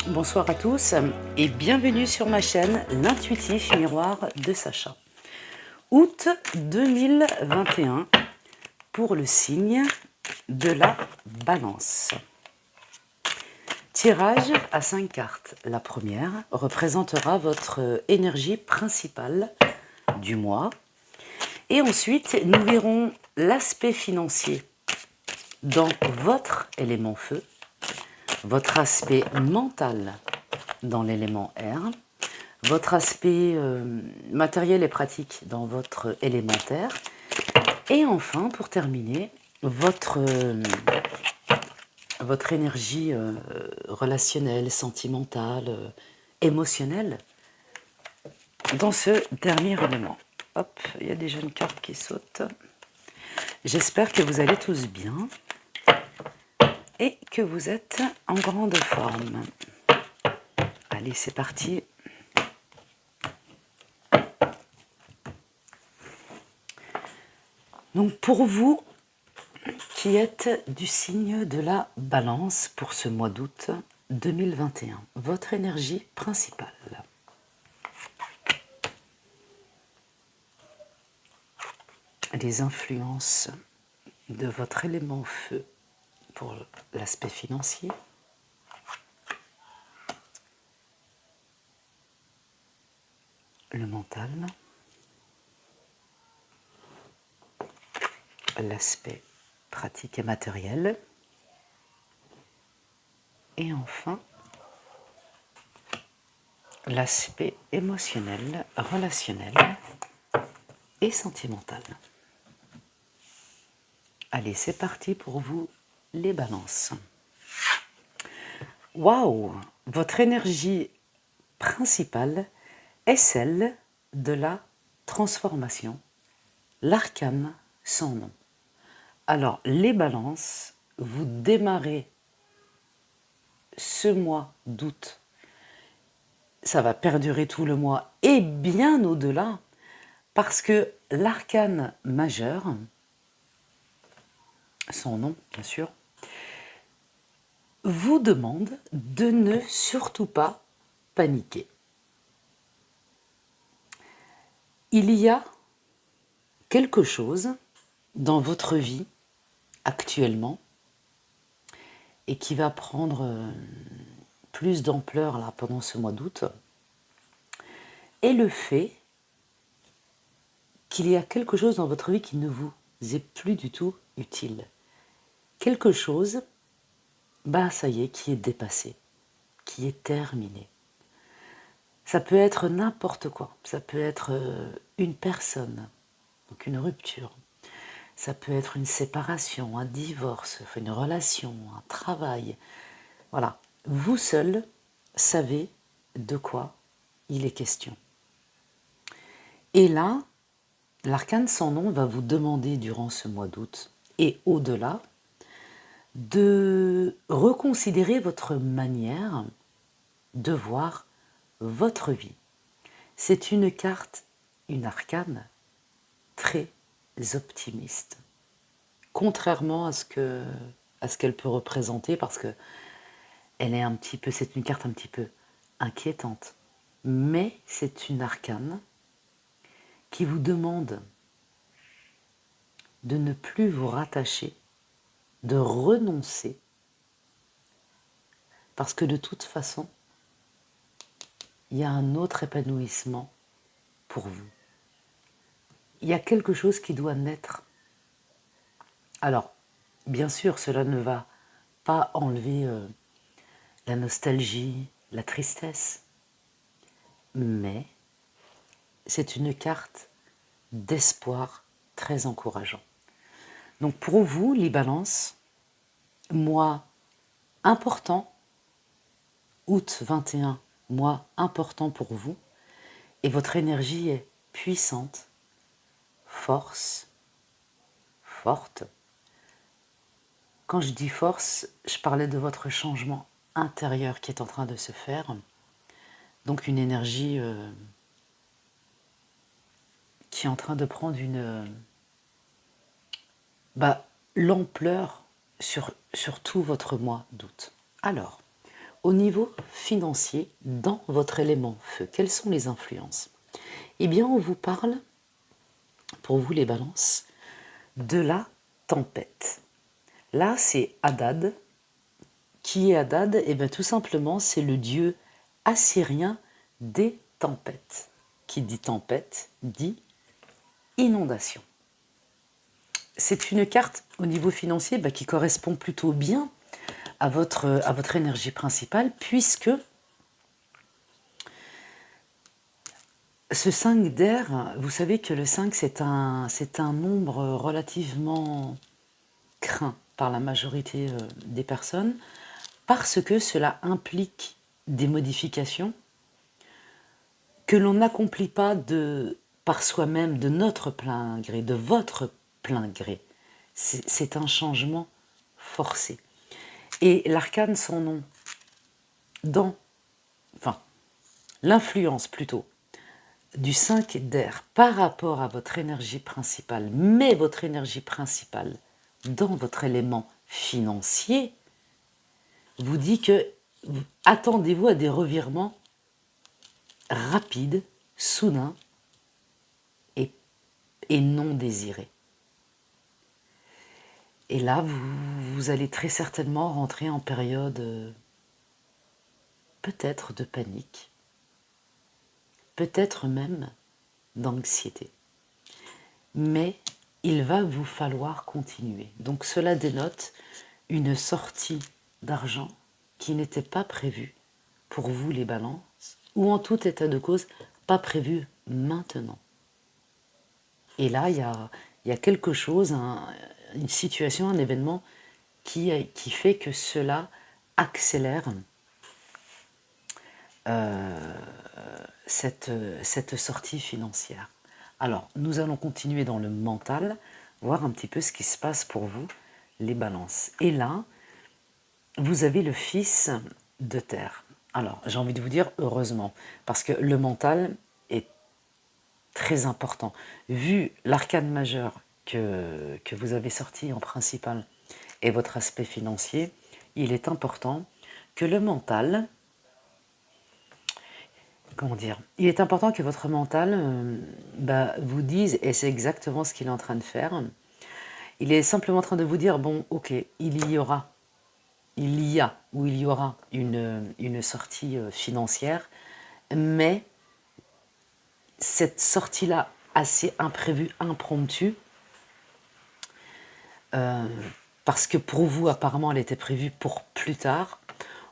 Bonsoir à tous et bienvenue sur ma chaîne L'Intuitif Miroir de Sacha. Août 2021 pour le signe de la Balance. Tirage à 5 cartes. La première représentera votre énergie principale du mois. Et ensuite, nous verrons l'aspect financier dans votre élément feu, votre aspect mental dans l'élément air, votre aspect matériel et pratique dans votre élémentaire, et enfin, pour terminer, votre énergie relationnelle, sentimentale, émotionnelle dans ce dernier élément. Hop, il y a déjà une carte qui saute. J'espère que vous allez tous bien et que vous êtes en grande forme. Allez, c'est parti. Donc pour vous qui êtes du signe de la Balance pour ce mois d'août 2021, votre énergie principale. Les influences de votre élément feu pour l'aspect financier. Le mental. L'aspect pratique et matériel. Et enfin, l'aspect émotionnel, relationnel et sentimental. Allez, c'est parti pour vous, les balances. Waouh! Votre énergie principale est celle de la transformation, l'arcane sans nom. Alors, les balances, vous démarrez ce mois d'août, ça va perdurer tout le mois et bien au-delà, parce que l'arcane majeur, son nom bien sûr, vous demande de ne surtout pas paniquer. Il y a quelque chose dans votre vie actuellement et qui va prendre plus d'ampleur là pendant ce mois d'août, est le fait qu'il y a quelque chose dans votre vie qui ne vous est plus du tout utile. Quelque chose, ça y est, qui est dépassé, qui est terminé. Ça peut être n'importe quoi. Ça peut être une personne, donc une rupture. Ça peut être une séparation, un divorce, une relation, un travail. Voilà. Vous seul savez de quoi il est question. Et là, l'arcane sans nom va vous demander durant ce mois d'août et au-delà de reconsidérer votre manière de voir votre vie. C'est une carte, une arcane, très optimiste. Contrairement à ce qu'elle peut représenter, parce que elle est un petit peu, c'est une carte un petit peu inquiétante. Mais c'est une arcane qui vous demande de ne plus vous rattacher, de renoncer, parce que de toute façon, il y a un autre épanouissement pour vous. Il y a quelque chose qui doit naître. Alors, bien sûr, cela ne va pas enlever la nostalgie, la tristesse, mais c'est une carte d'espoir très encourageant. Donc pour vous, les balances, mois important, août 21, mois important pour vous, et votre énergie est puissante, forte. Quand je dis force, je parlais de votre changement intérieur qui est en train de se faire. Donc une énergie qui est en train de prendre l'ampleur sur tout votre mois d'août. Alors, au niveau financier, dans votre élément feu, quelles sont les influences? Eh bien, on vous parle, pour vous les balances, de la tempête. Là, c'est Hadad. Qui est Hadad? Eh bien, tout simplement, c'est le dieu assyrien des tempêtes. Qui dit tempête, dit inondation. C'est une carte au niveau financier qui correspond plutôt bien à votre énergie principale, puisque ce 5 d'air, vous savez que le 5, c'est un nombre relativement craint par la majorité des personnes, parce que cela implique des modifications que l'on n'accomplit pas par soi-même, de notre plein gré, de votre plein gré. C'est un changement forcé. Et l'arcane, son nom, l'influence plutôt, du 5 d'air par rapport à votre énergie principale, mais votre énergie principale dans votre élément financier, vous dit que attendez-vous à des revirements rapides, soudains et non désirés. Et là, vous allez très certainement rentrer en période peut-être de panique, peut-être même d'anxiété. Mais il va vous falloir continuer. Donc cela dénote une sortie d'argent qui n'était pas prévue pour vous les balances, ou en tout état de cause, pas prévue maintenant. Et là, il y a quelque chose, une situation, un événement qui fait que cela accélère cette sortie financière. Alors, nous allons continuer dans le mental, voir un petit peu ce qui se passe pour vous, les balances. Et là, vous avez le fils de terre. Alors, j'ai envie de vous dire heureusement, parce que le mental est très important. Vu l'arcane majeur que vous avez sorti en principal et votre aspect financier, il est important que le mental, comment dire, il est important que votre mental vous dise, et c'est exactement ce qu'il est en train de faire, il est simplement en train de vous dire, bon, ok, il y aura une sortie financière, mais cette sortie-là, assez imprévue, impromptue, parce que pour vous, apparemment, elle était prévue pour plus tard,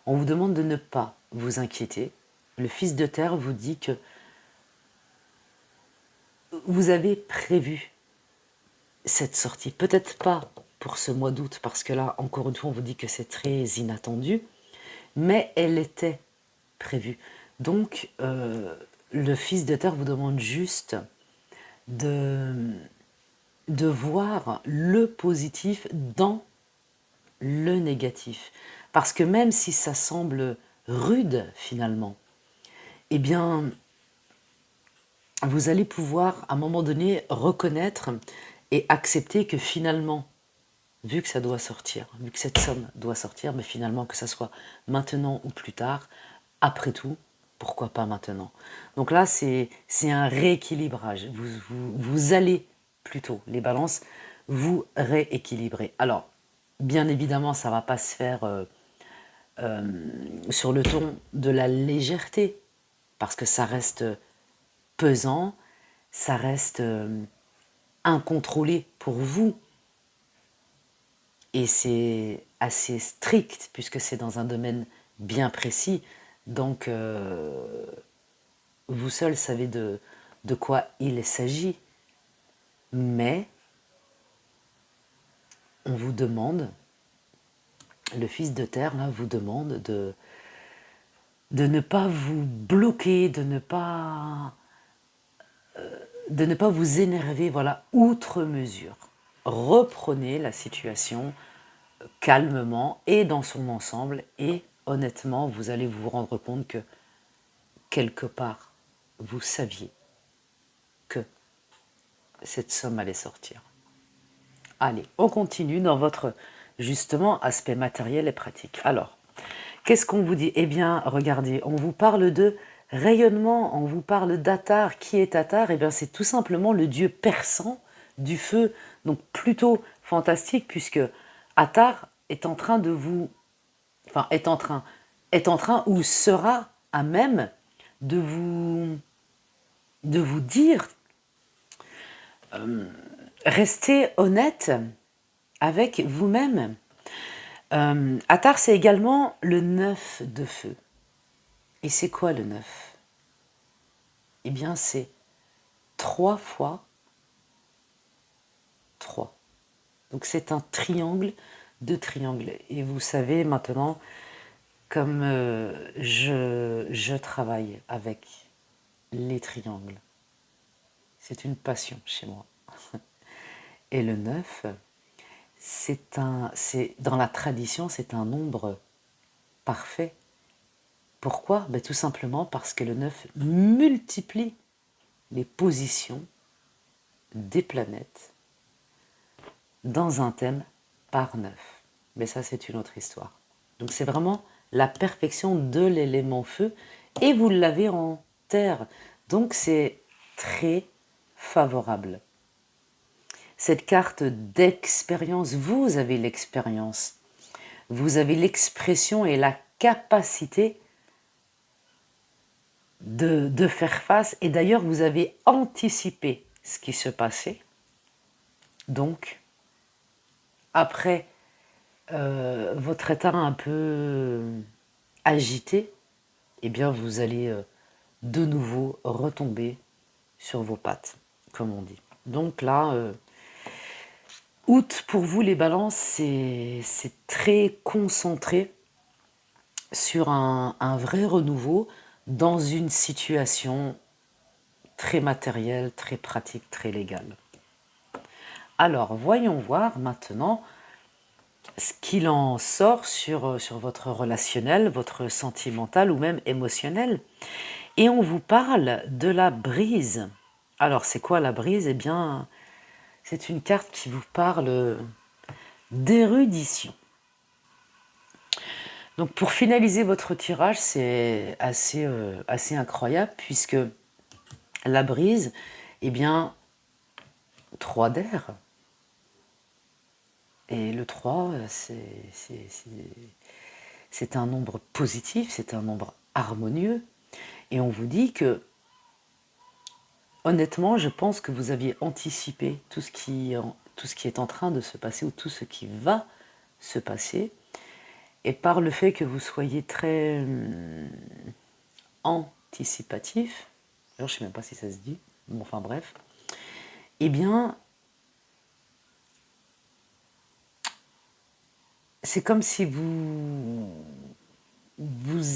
on vous demande de ne pas vous inquiéter. Le fils de terre vous dit que vous avez prévu cette sortie. Peut-être pas pour ce mois d'août, parce que là, encore une fois, on vous dit que c'est très inattendu, mais elle était prévue. Donc, le fils de terre vous demande juste de voir le positif dans le négatif. Parce que même si ça semble rude finalement, eh bien, vous allez pouvoir à un moment donné reconnaître et accepter que finalement, vu que ça doit sortir, vu que cette somme doit sortir, mais finalement que ça soit maintenant ou plus tard, après tout, pourquoi pas maintenant? Donc là, c'est un rééquilibrage. Vous allez plutôt, les balances, vous rééquilibrer. Alors, bien évidemment, ça ne va pas se faire sur le ton de la légèreté, parce que ça reste pesant, ça reste incontrôlé pour vous, et c'est assez strict, puisque c'est dans un domaine bien précis, donc vous seul savez de quoi il s'agit, mais on vous demande, le fils de terre là vous demande de ne pas vous bloquer, de ne pas vous énerver, voilà, outre mesure. Reprenez la situation calmement et dans son ensemble, et honnêtement, vous allez vous rendre compte que quelque part, vous saviez que cette somme allait sortir. Allez, on continue dans votre, justement, aspect matériel et pratique. Alors, Qu'est-ce qu'on vous dit? Eh bien, regardez, on vous parle de rayonnement, on vous parle d'Atar. Qui est Atar? Eh bien, c'est tout simplement le dieu persan du feu. Donc, plutôt fantastique, puisque Atar est en train de vous... Enfin, est en train ou sera à même de vous dire, restez honnête avec vous-même. Atar, c'est également le 9 de feu. Et c'est quoi le 9? Eh bien, c'est 3 fois 3. Donc, c'est un triangle de triangles. Et vous savez maintenant, comme je travaille avec les triangles, c'est une passion chez moi. Et le 9, dans la tradition, c'est un nombre parfait. Pourquoi? Ben, tout simplement parce que le 9 multiplie les positions des planètes dans un thème par 9. Mais ça, c'est une autre histoire. Donc c'est vraiment la perfection de l'élément feu et vous l'avez en terre. Donc c'est très favorable. Cette carte d'expérience, vous avez l'expérience. Vous avez l'expression et la capacité de faire face. Et d'ailleurs, vous avez anticipé ce qui se passait. Donc, après votre état un peu agité, eh bien, vous allez de nouveau retomber sur vos pattes, comme on dit. Donc là, août, pour vous, les balances, c'est très concentré sur un vrai renouveau dans une situation très matérielle, très pratique, très légale. Alors, voyons voir maintenant ce qu'il en sort sur votre relationnel, votre sentimental ou même émotionnel. Et on vous parle de la brise. Alors, c'est quoi la brise? Eh bien, c'est une carte qui vous parle d'érudition. Donc, pour finaliser votre tirage, c'est assez incroyable, puisque la brise, eh bien, 3 d'air. Et le 3, c'est un nombre positif, c'est un nombre harmonieux. Et on vous dit que, honnêtement, je pense que vous aviez anticipé tout ce qui est en train de se passer ou tout ce qui va se passer. Et par le fait que vous soyez très anticipatif, alors je ne sais même pas si ça se dit, bon, enfin bref, eh bien, c'est comme si vous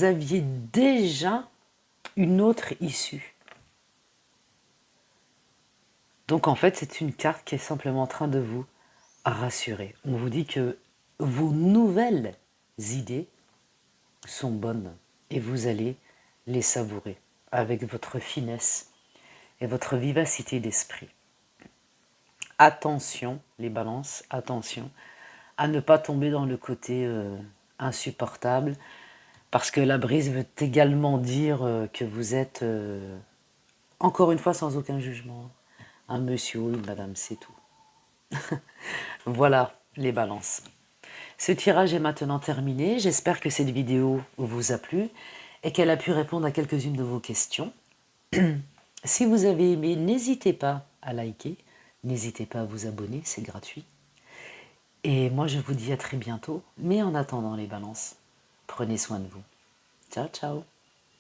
aviez déjà une autre issue. Donc en fait, c'est une carte qui est simplement en train de vous rassurer. On vous dit que vos nouvelles idées sont bonnes et vous allez les savourer avec votre finesse et votre vivacité d'esprit. Attention, les balances, attention à ne pas tomber dans le côté insupportable, parce que la brise veut également dire que vous êtes, encore une fois sans aucun jugement, un monsieur ou une madame, c'est tout. Voilà les balances. Ce tirage est maintenant terminé. J'espère que cette vidéo vous a plu et qu'elle a pu répondre à quelques-unes de vos questions. Si vous avez aimé, n'hésitez pas à liker, n'hésitez pas à vous abonner, c'est gratuit. Et moi, je vous dis à très bientôt. Mais en attendant les balances, prenez soin de vous. Ciao, ciao.